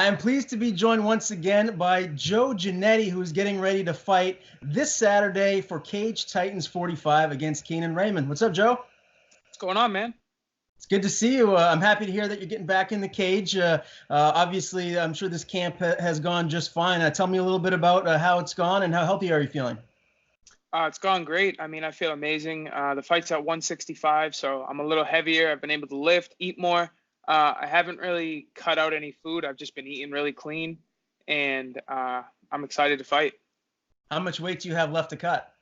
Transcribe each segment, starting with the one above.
I'm pleased to be joined once again by Joe Giannetti, who's getting ready to fight this Saturday for Cage Titans 45 against Keenan Raymond. What's up, Joe? What's going on, man? It's good to see you. I'm happy to hear that you're getting back in the cage. Obviously, I'm sure this camp has gone just fine. Tell me a little bit about how it's gone and how healthy are you feeling? It's gone great. I mean, I feel amazing. The fight's at 165, so I'm a little heavier. I've been able to lift, eat more. I haven't really cut out any food. I've just been eating really clean, and I'm excited to fight. How much weight do you have left to cut?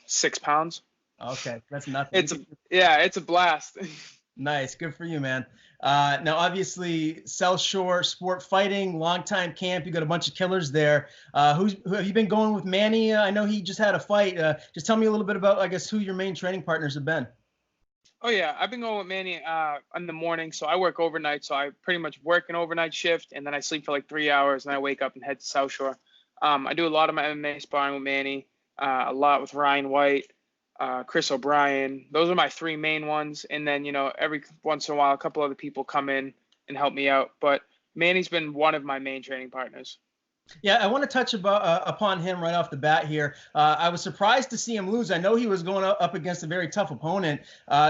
6 pounds. Okay, that's nothing. It's a blast. Nice, good for you, man. Now, obviously, South Shore Sport Fighting, longtime camp. You got a bunch of killers there. Who have you been going with, Manny? I know he just had a fight. Just tell me a little bit about, I guess, who your main training partners have been. Oh yeah, I've been going with Manny in the morning. So I work overnight. So I pretty much work an overnight shift, and then I sleep for like 3 hours, and I wake up and head to South Shore. I do a lot of my MMA sparring with Manny, a lot with Ryan White. Chris O'Brien. Those are my three main ones. And then, every once in a while, a couple other people come in and help me out. But Manny's been one of my main training partners. Yeah, I want to touch upon him right off the bat here. I was surprised to see him lose. I know he was going up against a very tough opponent.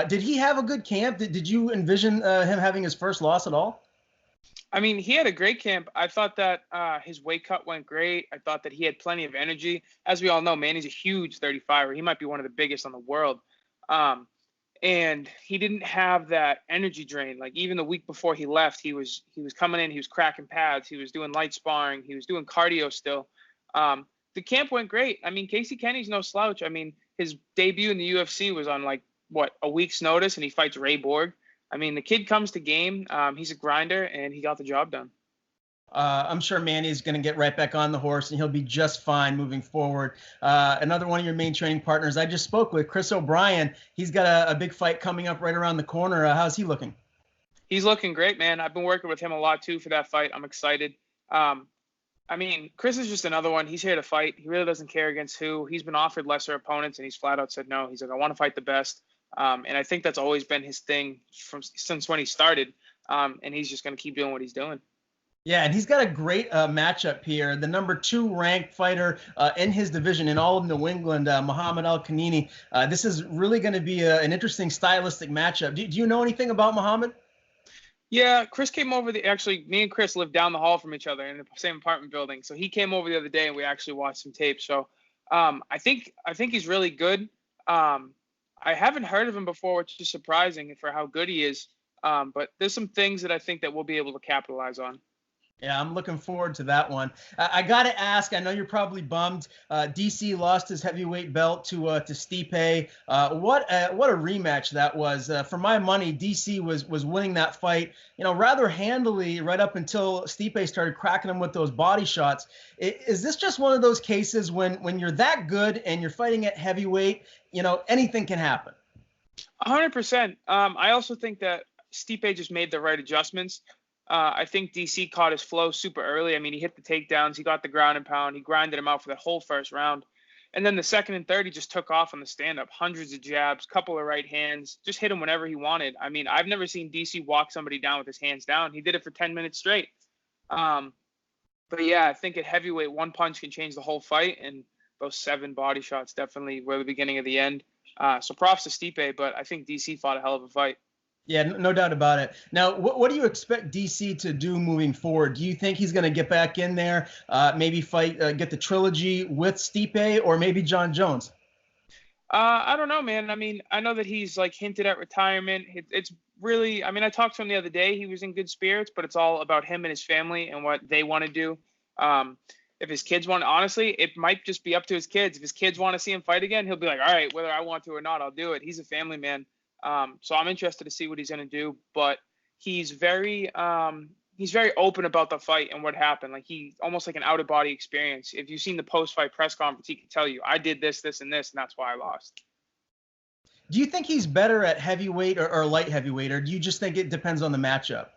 Did he have a good camp? Did you envision him having his first loss at all? I mean, he had a great camp. I thought that his weight cut went great. I thought that he had plenty of energy. As we all know, Manny's a huge 35er. He might be one of the biggest on the world. And he didn't have that energy drain. Like even the week before he left, he was coming in, he was cracking pads, he was doing light sparring, he was doing cardio still. The camp went great. I mean, Casey Kenney's no slouch. I mean, his debut in the UFC was on a week's notice, and he fights Ray Borg. I mean, the kid comes to game. He's a grinder, and he got the job done. I'm sure Manny's going to get right back on the horse, and he'll be just fine moving forward. Another one of your main training partners I just spoke with, Chris O'Brien. He's got a big fight coming up right around the corner. How's he looking? He's looking great, man. I've been working with him a lot, too, for that fight. I'm excited. I mean, Chris is just another one. He's here to fight. He really doesn't care against who. He's been offered lesser opponents, and he's flat out said no. He's like, I want to fight the best. And I think that's always been his thing since when he started. And he's just going to keep doing what he's doing. Yeah, and he's got a great matchup here. The number 2 ranked fighter in his division in all of New England, Mohammed Al Kamini. This is really going to be an interesting stylistic matchup. Do you know anything about Mohammed? Yeah, Chris came over. Actually, me and Chris live down the hall from each other in the same apartment building. So he came over the other day, and we actually watched some tape. So I think he's really good. I haven't heard of him before, which is surprising for how good he is. But there's some things that I think that we'll be able to capitalize on. Yeah, I'm looking forward to that one. I got to ask, I know you're probably bummed. DC lost his heavyweight belt to Stipe. What a rematch that was. For my money, DC was winning that fight, rather handily right up until Stipe started cracking him with those body shots. Is this just one of those cases when you're that good and you're fighting at heavyweight, anything can happen? 100%. I also think that Stipe just made the right adjustments. I think DC caught his flow super early. I mean, he hit the takedowns. He got the ground and pound. He grinded him out for the whole first round. And then the second and third, he just took off on the stand-up. Hundreds of jabs, couple of right hands, just hit him whenever he wanted. I mean, I've never seen DC walk somebody down with his hands down. He did it for 10 minutes straight. But, yeah, I think at heavyweight, one punch can change the whole fight. And those 7 body shots definitely were the beginning of the end. So props to Stipe, but I think DC fought a hell of a fight. Yeah, no doubt about it. Now, what do you expect DC to do moving forward? Do you think he's going to get back in there, maybe fight, get the trilogy with Stipe, or maybe John Jones? I don't know, man. I mean, I know that he's hinted at retirement. It's really, I mean, I talked to him the other day. He was in good spirits, but it's all about him and his family and what they want to do. If his kids want, honestly, it might just be up to his kids. If his kids want to see him fight again, he'll be like, all right, whether I want to or not, I'll do it. He's a family man. So I'm interested to see what he's going to do, but he's very open about the fight and what happened. He almost like an out of body experience. If you've seen the post-fight press conference, he can tell you, I did this, this, and this, and that's why I lost. Do you think he's better at heavyweight or light heavyweight, or do you just think it depends on the matchup?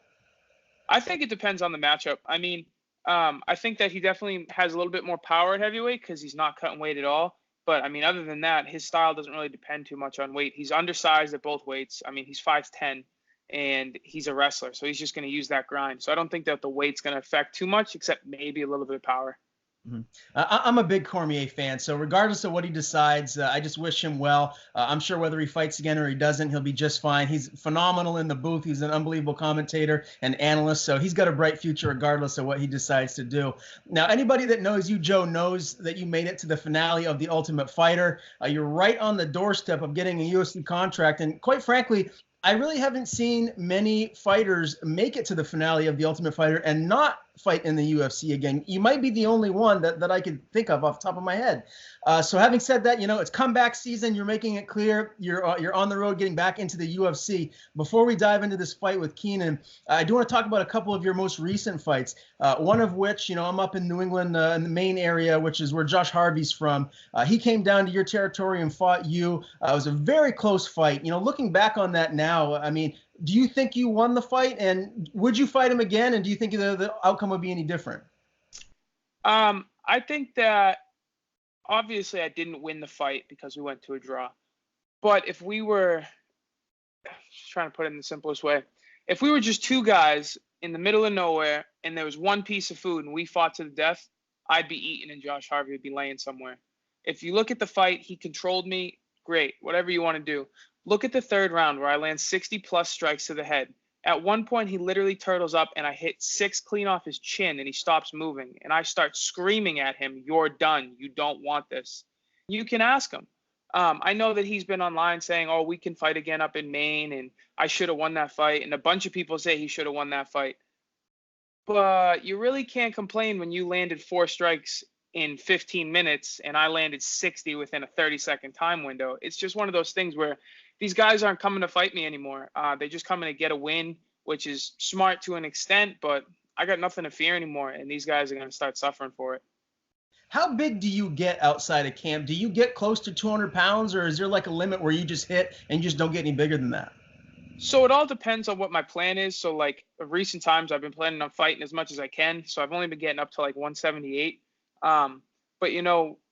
I think it depends on the matchup. I mean, I think that he definitely has a little bit more power at heavyweight because he's not cutting weight at all. But, I mean, other than that, his style doesn't really depend too much on weight. He's undersized at both weights. I mean, he's 5'10", and he's a wrestler, so he's just going to use that grind. So I don't think that the weight's going to affect too much, except maybe a little bit of power. Mhm. I'm a big Cormier fan, so regardless of what he decides, I just wish him well. I'm sure whether he fights again or he doesn't, he'll be just fine. He's phenomenal in the booth. He's an unbelievable commentator and analyst, so he's got a bright future regardless of what he decides to do. Now, anybody that knows you, Joe, knows that you made it to the finale of The Ultimate Fighter. You're right on the doorstep of getting a UFC contract, and quite frankly, I really haven't seen many fighters make it to the finale of The Ultimate Fighter and not fight in the UFC again. You might be the only one that I could think of off the top of my head. So having said that, it's comeback season. You're making it clear you're on the road getting back into the UFC. Before we dive into this fight with Keenan, I do want to talk about a couple of your most recent fights. One of which, I'm up in New England in the Maine area, which is where Josh Harvey's from. He came down to your territory and fought you. It was a very close fight. Looking back on that now, I mean, do you think you won the fight, and would you fight him again? And do you think the outcome would be any different? I think that obviously I didn't win the fight because we went to a draw. But if we were, just trying to put it in the simplest way, if we were just two guys in the middle of nowhere and there was one piece of food and we fought to the death, I'd be eating and Josh Harvey would be laying somewhere. If you look at the fight, he controlled me. Great, whatever you want to do. Look at the third round where I land 60+ strikes to the head. At one point, he literally turtles up and I hit 6 clean off his chin and he stops moving. And I start screaming at him, "You're done. You don't want this." You can ask him. I know that he's been online saying, "Oh, we can fight again up in Maine and I should have won that fight." And a bunch of people say he should have won that fight. But you really can't complain when you landed 4 strikes in 15 minutes and I landed 60 within a 30-second time window. It's just one of those things where these guys aren't coming to fight me anymore. They're just coming to get a win, which is smart to an extent, but I got nothing to fear anymore, and these guys are going to start suffering for it. How big do you get outside of camp? Do you get close to 200 pounds, or is there like a limit where you just hit and you just don't get any bigger than that? So it all depends on what my plan is. So like recent times, I've been planning on fighting as much as I can. So I've only been getting up to like 178. But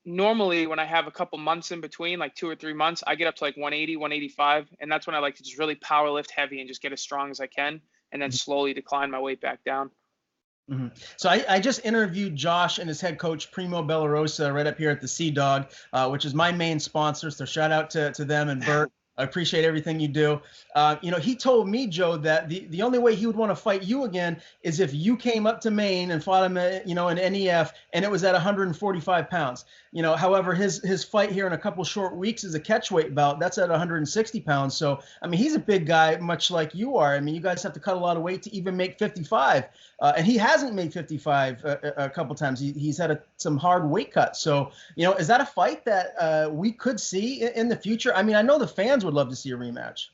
normally when I have a couple months in between, like 2 or 3 months, I get up to like 180, 185. And that's when I like to just really power lift heavy and just get as strong as I can and then slowly decline my weight back down. Mm-hmm. So I just interviewed Josh and his head coach, Primo Bellarosa, right up here at the Sea Dog, which is my main sponsor. So shout out to them and Bert. I appreciate everything you do. He told me, Joe, that the only way he would want to fight you again is if you came up to Maine and fought him, in NEF, and it was at 145 pounds. However, his fight here in a couple short weeks is a catchweight bout. That's at 160 pounds. So, I mean, he's a big guy, much like you are. I mean, you guys have to cut a lot of weight to even make 55. And he hasn't made 55 a couple times. He's had some hard weight cuts. So, is that a fight that we could see in the future? I mean, I know the fans would love to see a rematch.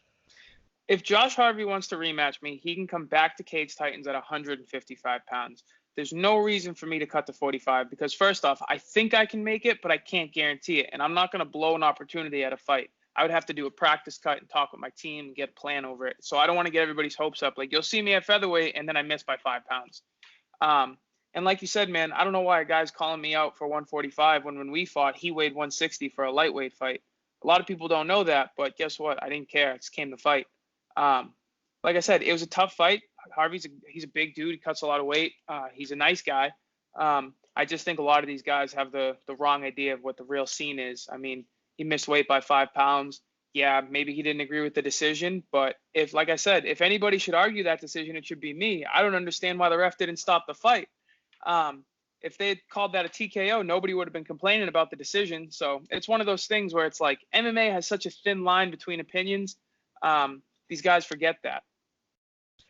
If Josh Harvey wants to rematch me, he can come back to Cage Titans at 155 pounds. There's no reason for me to cut to 45 because first off, I think I can make it, but I can't guarantee it. And I'm not going to blow an opportunity at a fight. I would have to do a practice cut and talk with my team and get a plan over it. So I don't want to get everybody's hopes up. Like, you'll see me at featherweight and then I miss by 5 pounds. And like you said, man, I don't know why a guy's calling me out for 145 when we fought, he weighed 160 for a lightweight fight. A lot of people don't know that, but guess what? I didn't care. It just came to fight. Like I said, it was a tough fight. He's a big dude. He cuts a lot of weight. He's a nice guy. I just think a lot of these guys have the wrong idea of what the real scene is. I mean, he missed weight by 5 pounds. Yeah, maybe he didn't agree with the decision, but like I said, if anybody should argue that decision, it should be me. I don't understand why the ref didn't stop the fight. If they had called that a TKO, nobody would have been complaining about the decision. So it's one of those things where it's like MMA has such a thin line between opinions. These guys forget that.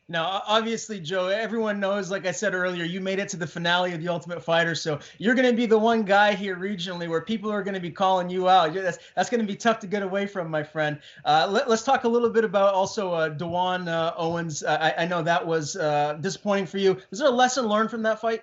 Now, obviously, Joe, everyone knows, like I said earlier, you made it to the finale of The Ultimate Fighter. So you're going to be the one guy here regionally where people are going to be calling you out. That's going to be tough to get away from, my friend. Let's talk a little bit about also Dewan Owens. I know that was disappointing for you. Is there a lesson learned from that fight?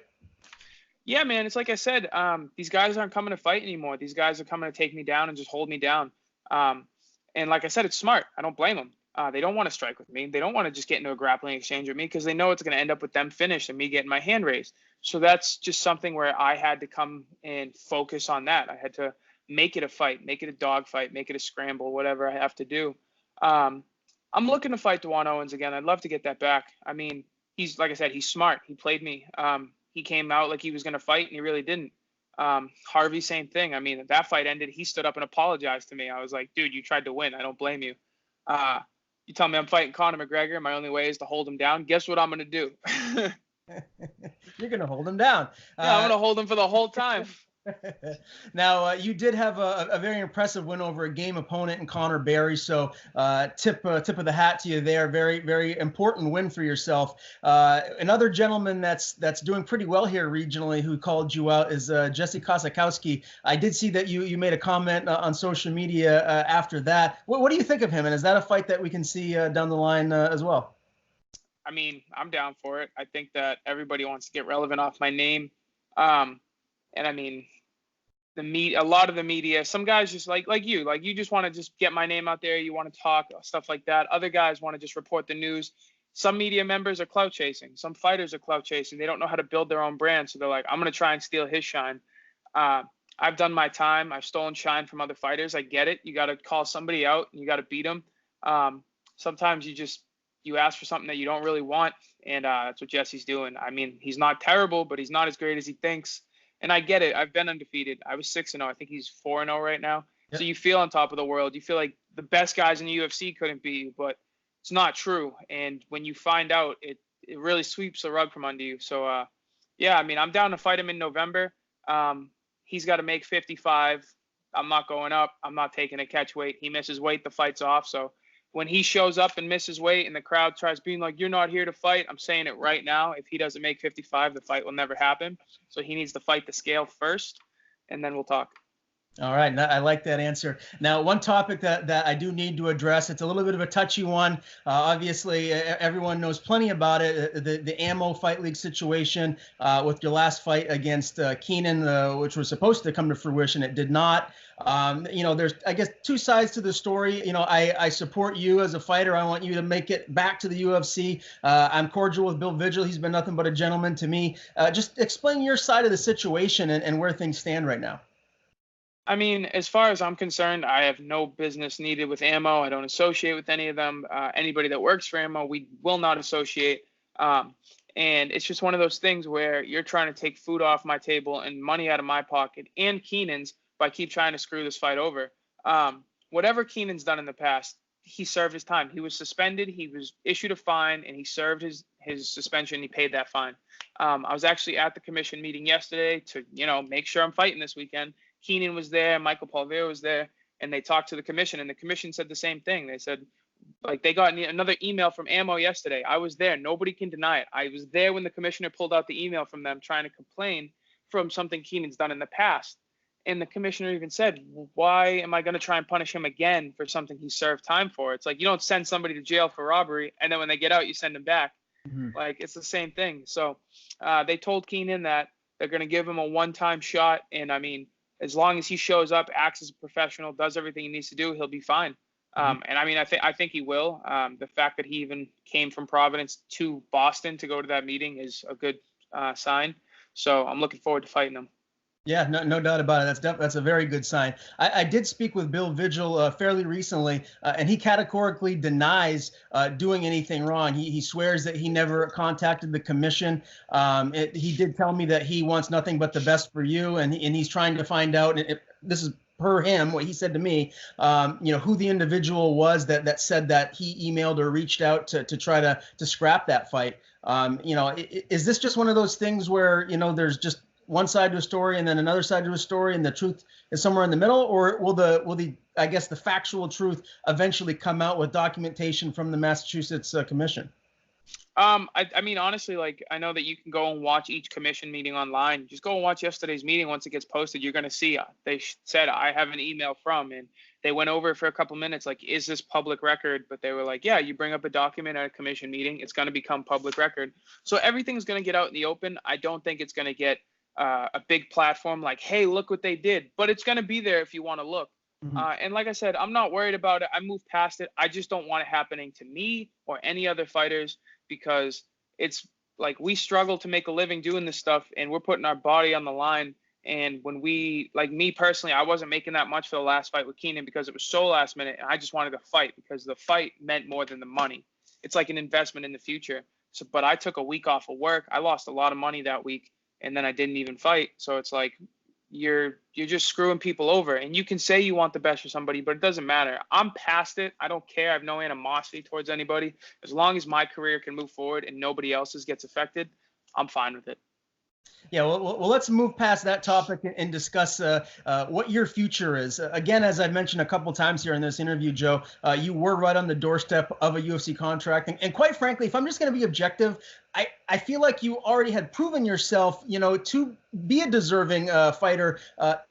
Yeah, man. It's like I said, these guys aren't coming to fight anymore. These guys are coming to take me down and just hold me down. And like I said, it's smart. I don't blame them. They don't want to strike with me. They don't want to just get into a grappling exchange with me because they know it's going to end up with them finished and me getting my hand raised. So that's just something where I had to come and focus on that. I had to make it a fight, make it a dog fight, make it a scramble, whatever I have to do. I'm looking to fight Dewan Owens again. I'd love to get that back. I mean, he's, like I said, he's smart. He played me. He came out like he was going to fight, and he really didn't. Harvey, same thing. I mean, that fight ended. He stood up and apologized to me. I was like, dude, you tried to win. I don't blame you. You tell me I'm fighting Conor McGregor. My only way is to hold him down. Guess what I'm going to do? You're going to hold him down. Yeah, I'm going to hold him for the whole time. Now, you did have a very impressive win over a game opponent in Connor Barry, so tip of the hat to you there. Very, very important win for yourself. Another gentleman that's doing pretty well here regionally who called you out is Jesse Kosakowski. I did see that you made a comment on social media after that. What do you think of him, and is that a fight that we can see down the line as well? I mean, I'm down for it. I think that everybody wants to get relevant off my name. And I mean, a lot of the media, some guys just like you just want to just get my name out there. You want to talk, stuff like that. Other guys want to just report the news. Some media members are clout chasing. Some fighters are clout chasing. They don't know how to build their own brand. So they're like, I'm going to try and steal his shine. I've done my time. I've stolen shine from other fighters. I get it. You got to call somebody out and you got to beat them. Sometimes you ask for something that you don't really want. And that's what Jesse's doing. I mean, he's not terrible, but he's not as great as he thinks. And I get it. I've been undefeated. I was 6-0. I think he's 4-0 right now. Yep. So you feel on top of the world. You feel like the best guys in the UFC couldn't beat you, but it's not true. And when you find out, it really sweeps the rug from under you. So, yeah, I mean, I'm down to fight him in November. He's got to make 55. I'm not going up. I'm not taking a catch weight. He misses weight, the fight's off. So when he shows up and misses weight and the crowd tries being like, you're not here to fight, I'm saying it right now. If he doesn't make 55, the fight will never happen. So he needs to fight the scale first, and then we'll talk. All right. I like that answer. Now, one topic that I do need to address, it's a little bit of a touchy one. Obviously, everyone knows plenty about it. The ammo fight league situation with your last fight against Keenan, which was supposed to come to fruition. It did not. There's, I guess, two sides to the story. I support you as a fighter. I want you to make it back to the UFC. I'm cordial with Bill Vigil. He's been nothing but a gentleman to me. Just explain your side of the situation and where things stand right now. I mean, as far as I'm concerned, I have no business needed with ammo. I don't associate with any of them. Anybody that works for ammo, we will not associate. And it's just one of those things where you're trying to take food off my table and money out of my pocket and Keenan's by keep trying to screw this fight over. Whatever Keenan's done in the past, he served his time. He was suspended. He was issued a fine, and he served his suspension. He paid that fine. I was actually at the commission meeting yesterday to, make sure I'm fighting this weekend. Keenan was there, Michael Palvier was there, and they talked to the commission, and the commission said the same thing. They said, they got another email from Ammo yesterday. I was there. Nobody can deny it. I was there when the commissioner pulled out the email from them trying to complain from something Keenan's done in the past. And the commissioner even said, why am I going to try and punish him again for something he served time for? It's like, you don't send somebody to jail for robbery, and then when they get out, you send them back. Mm-hmm. Like, it's the same thing. So they told Keenan that they're going to give him a one-time shot, and I mean, as long as he shows up, acts as a professional, does everything he needs to do, he'll be fine. And I mean, I think he will. The fact that he even came from Providence to Boston to go to that meeting is a good sign. So I'm looking forward to fighting him. Yeah, no doubt about it. That's a very good sign. I did speak with Bill Vigil fairly recently, and he categorically denies doing anything wrong. He swears that he never contacted the commission. He did tell me that he wants nothing but the best for you, and he's trying to find out. And this is per him, what he said to me, who the individual was that said that he emailed or reached out to try to scrap that fight. Is this just one of those things where there's just one side to a story and then another side to a story and the truth is somewhere in the middle, or will the I guess the factual truth eventually come out with documentation from the Massachusetts Commission? I mean, honestly, like, I know that you can go and watch each commission meeting online. Just go and watch yesterday's meeting. Once it gets posted, you're going to see they said, I have an email from, and they went over it for a couple minutes. Like, is this public record? But they were like, yeah, you bring up a document at a commission meeting, it's going to become public record. So everything's going to get out in the open. I don't think it's going to get a big platform like, hey, look what they did, but it's going to be there if you want to look. Mm-hmm. And like I said, I'm not worried about it. I moved past it. I just don't want it happening to me or any other fighters, because it's like we struggle to make a living doing this stuff, and we're putting our body on the line. And when me personally, I wasn't making that much for the last fight with Keenan because it was so last minute, and I just wanted to fight because the fight meant more than the money. It's like an investment in the future. So, but I took a week off of work. I lost a lot of money that week, and then I didn't even fight. So it's like you're just screwing people over. And you can say you want the best for somebody, but it doesn't matter. I'm past it. I don't care. I have no animosity towards anybody. As long as my career can move forward and nobody else's gets affected, I'm fine with it. Yeah, well, let's move past that topic and discuss what your future is. Again, as I've mentioned a couple times here in this interview, Joe, you were right on the doorstep of a UFC contract. And quite frankly, if I'm just going to be objective, I feel like you already had proven yourself, to be a deserving fighter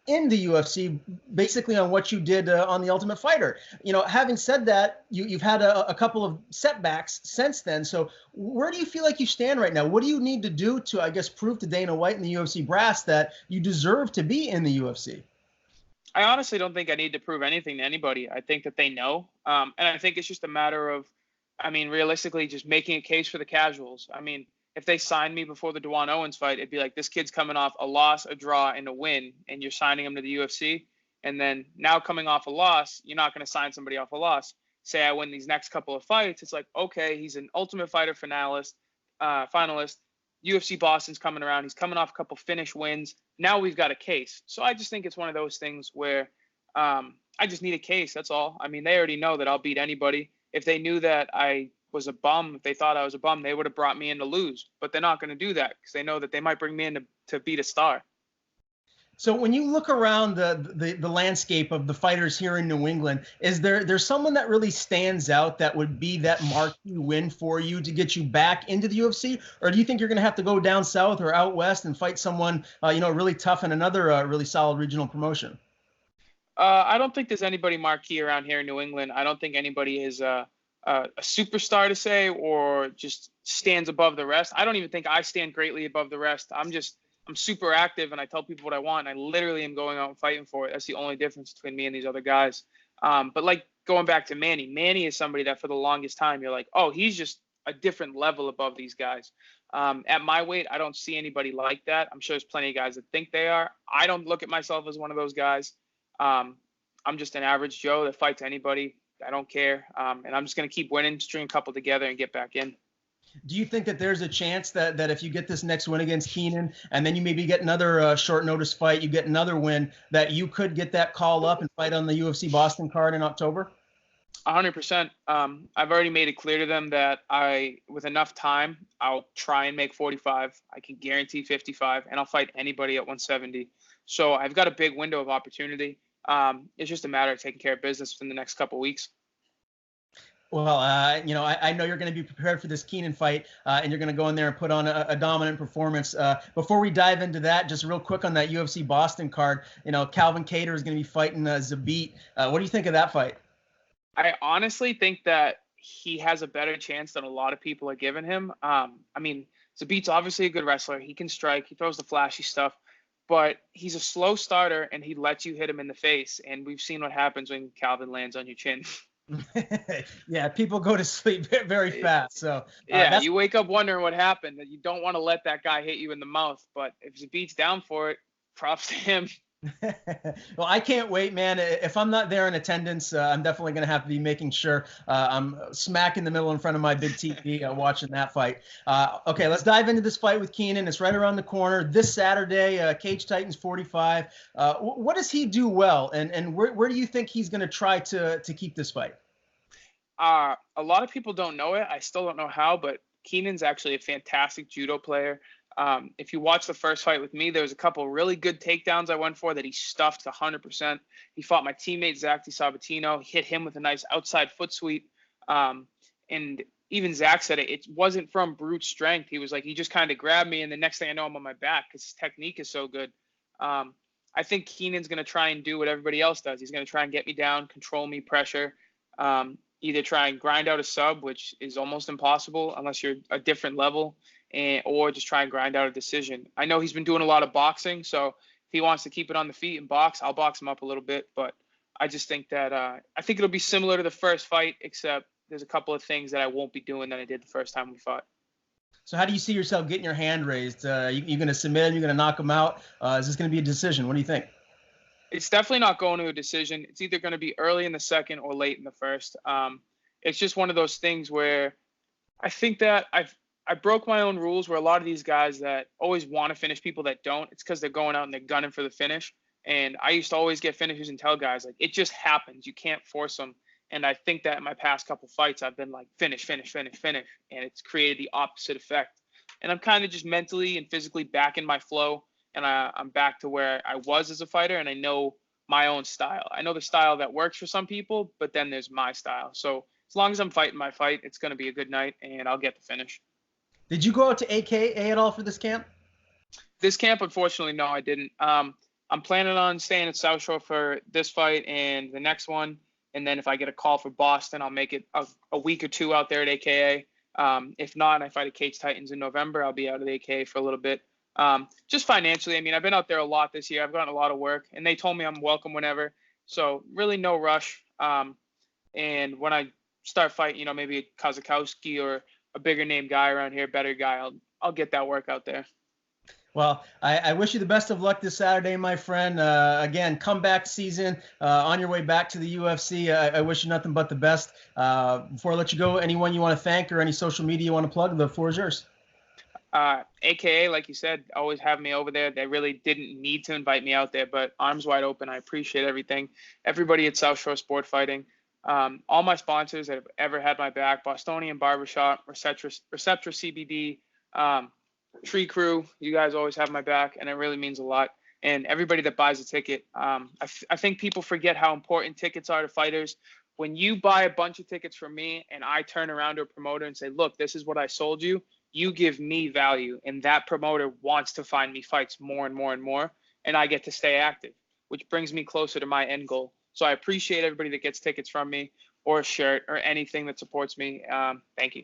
in the UFC, basically on what you did on The Ultimate Fighter. Having said that, you've had a couple of setbacks since then. So where do you feel like you stand right now? What do you need to do to, I guess, prove to Dana White and the UFC brass that you deserve to be in the UFC? I honestly don't think I need to prove anything to anybody. I think that they know. And I think it's just a matter of, realistically, just making a case for the casuals. If they signed me before the Dwan Owens fight, it'd be like, this kid's coming off a loss, a draw, and a win, and you're signing him to the UFC. And then now coming off a loss, you're not going to sign somebody off a loss. Say I win these next couple of fights, it's like, okay, he's an Ultimate Fighter finalist. UFC Boston's coming around. He's coming off a couple finish wins. Now we've got a case. So I just think it's one of those things where I just need a case. That's all. They already know that I'll beat anybody. If they knew that I was a bum, if they thought I was a bum, they would have brought me in to lose. But they're not going to do that because they know that they might bring me in to beat a star. So when you look around the landscape of the fighters here in New England, is there's someone that really stands out that would be that marquee win for you to get you back into the UFC? Or do you think you're going to have to go down south or out west and fight someone, really tough in another really solid regional promotion? I don't think there's anybody marquee around here in New England. I don't think anybody is a superstar to say or just stands above the rest. I don't even think I stand greatly above the rest. I'm super active and I tell people what I want. And I literally am going out and fighting for it. That's the only difference between me and these other guys. But like going back to Manny is somebody that for the longest time you're like, oh, he's just a different level above these guys. At my weight, I don't see anybody like that. I'm sure there's plenty of guys that think they are. I don't look at myself as one of those guys. I'm just an average Joe that fights anybody. I don't care. And I'm just going to keep winning, string a couple together and get back in. Do you think that there's a chance that if you get this next win against Keenan and then you maybe get another short notice fight, you get another win, that you could get that call up and fight on the UFC Boston card in October? 100%. I've already made it clear to them that with enough time, I'll try and make 45. I can guarantee 55 and I'll fight anybody at 170. So I've got a big window of opportunity. It's just a matter of taking care of business within the next couple of weeks. Well, I know you're going to be prepared for this Keenan fight, and you're going to go in there and put on a dominant performance. Before we dive into that, just real quick on that UFC Boston card, Calvin Kattar is going to be fighting Zabit. What do you think of that fight? I honestly think that he has a better chance than a lot of people are giving him. Zabit's obviously a good wrestler. He can strike. He throws the flashy stuff. But he's a slow starter, and he lets you hit him in the face. And we've seen what happens when Calvin lands on your chin. Yeah, people go to sleep very fast. So you wake up wondering what happened. You don't want to let that guy hit you in the mouth. But if Zabit's down for it, props to him. Well, I can't wait, man. If I'm not there in attendance, I'm definitely going to have to be making sure I'm smack in the middle in front of my big TV watching that fight. Okay, let's dive into this fight with Keenan. It's right around the corner this Saturday, Cage Titans 45. What does he do well, and where do you think he's going to try to keep this fight? A lot of people don't know it. I still don't know how, but Keenan's actually a fantastic judo player. If you watch the first fight with me, there was a couple really good takedowns I went for that he stuffed 100%. He fought my teammate, Zach DiSabatino, hit him with a nice outside foot sweep. And even Zach said it wasn't from brute strength. He was like, he just kind of grabbed me, and the next thing I know, I'm on my back because his technique is so good. I think Keenan's going to try and do what everybody else does. He's going to try and get me down, control me, pressure. Either try and grind out a sub, which is almost impossible unless you're a different level, or just try and grind out a decision. I know he's been doing a lot of boxing, so if he wants to keep it on the feet and box, I'll box him up a little bit. But I just think that I think it'll be similar to the first fight, except there's a couple of things that I won't be doing that I did the first time we fought. So how do you see yourself getting your hand raised? You going to submit? You're going to knock him out? Is this going to be a decision? What do you think? It's definitely not going to a decision. It's either going to be early in the second or late in the first. It's just one of those things where I think that I broke my own rules where a lot of these guys that always want to finish people that don't, it's because they're going out and they're gunning for the finish. And I used to always get finishers and tell guys, like, it just happens. You can't force them. And I think that in my past couple fights, I've been like, finish, finish, finish, finish. And it's created the opposite effect. And I'm kind of just mentally and physically back in my flow. And I'm back to where I was as a fighter. And I know my own style. I know the style that works for some people, but then there's my style. So as long as I'm fighting my fight, it's going to be a good night and I'll get the finish. Did you go out to AKA at all for this camp? This camp, unfortunately, no, I didn't. I'm planning on staying at South Shore for this fight and the next one. And then if I get a call for Boston, I'll make it a week or two out there at AKA. If not, and I fight at Cage Titans in November, I'll be out at AKA for a little bit. Just financially, I mean, I've been out there a lot this year. I've gotten a lot of work, and they told me I'm welcome whenever. So really no rush. And when I start fighting, maybe a Kosakowski or a bigger name guy around here, better guy, I'll get that work out there. Well, I wish you the best of luck this Saturday, my friend. Again, comeback season, on your way back to the UFC. I wish you nothing but the best. Before I let you go, anyone you want to thank or any social media you want to plug, the floor is yours. AKA, like you said, always have me over there. They really didn't need to invite me out there, but arms wide open. I appreciate everything. Everybody at South Shore Sport Fighting. All my sponsors that have ever had my back, Bostonian Barbershop, Receptra CBD, Tree Crew, you guys always have my back, and it really means a lot. And everybody that buys a ticket, I think people forget how important tickets are to fighters. When you buy a bunch of tickets from me and I turn around to a promoter and say, look, this is what I sold you, you give me value. And that promoter wants to find me fights more and more and more, and I get to stay active, which brings me closer to my end goal. So I appreciate everybody that gets tickets from me or a shirt or anything that supports me. Thank you.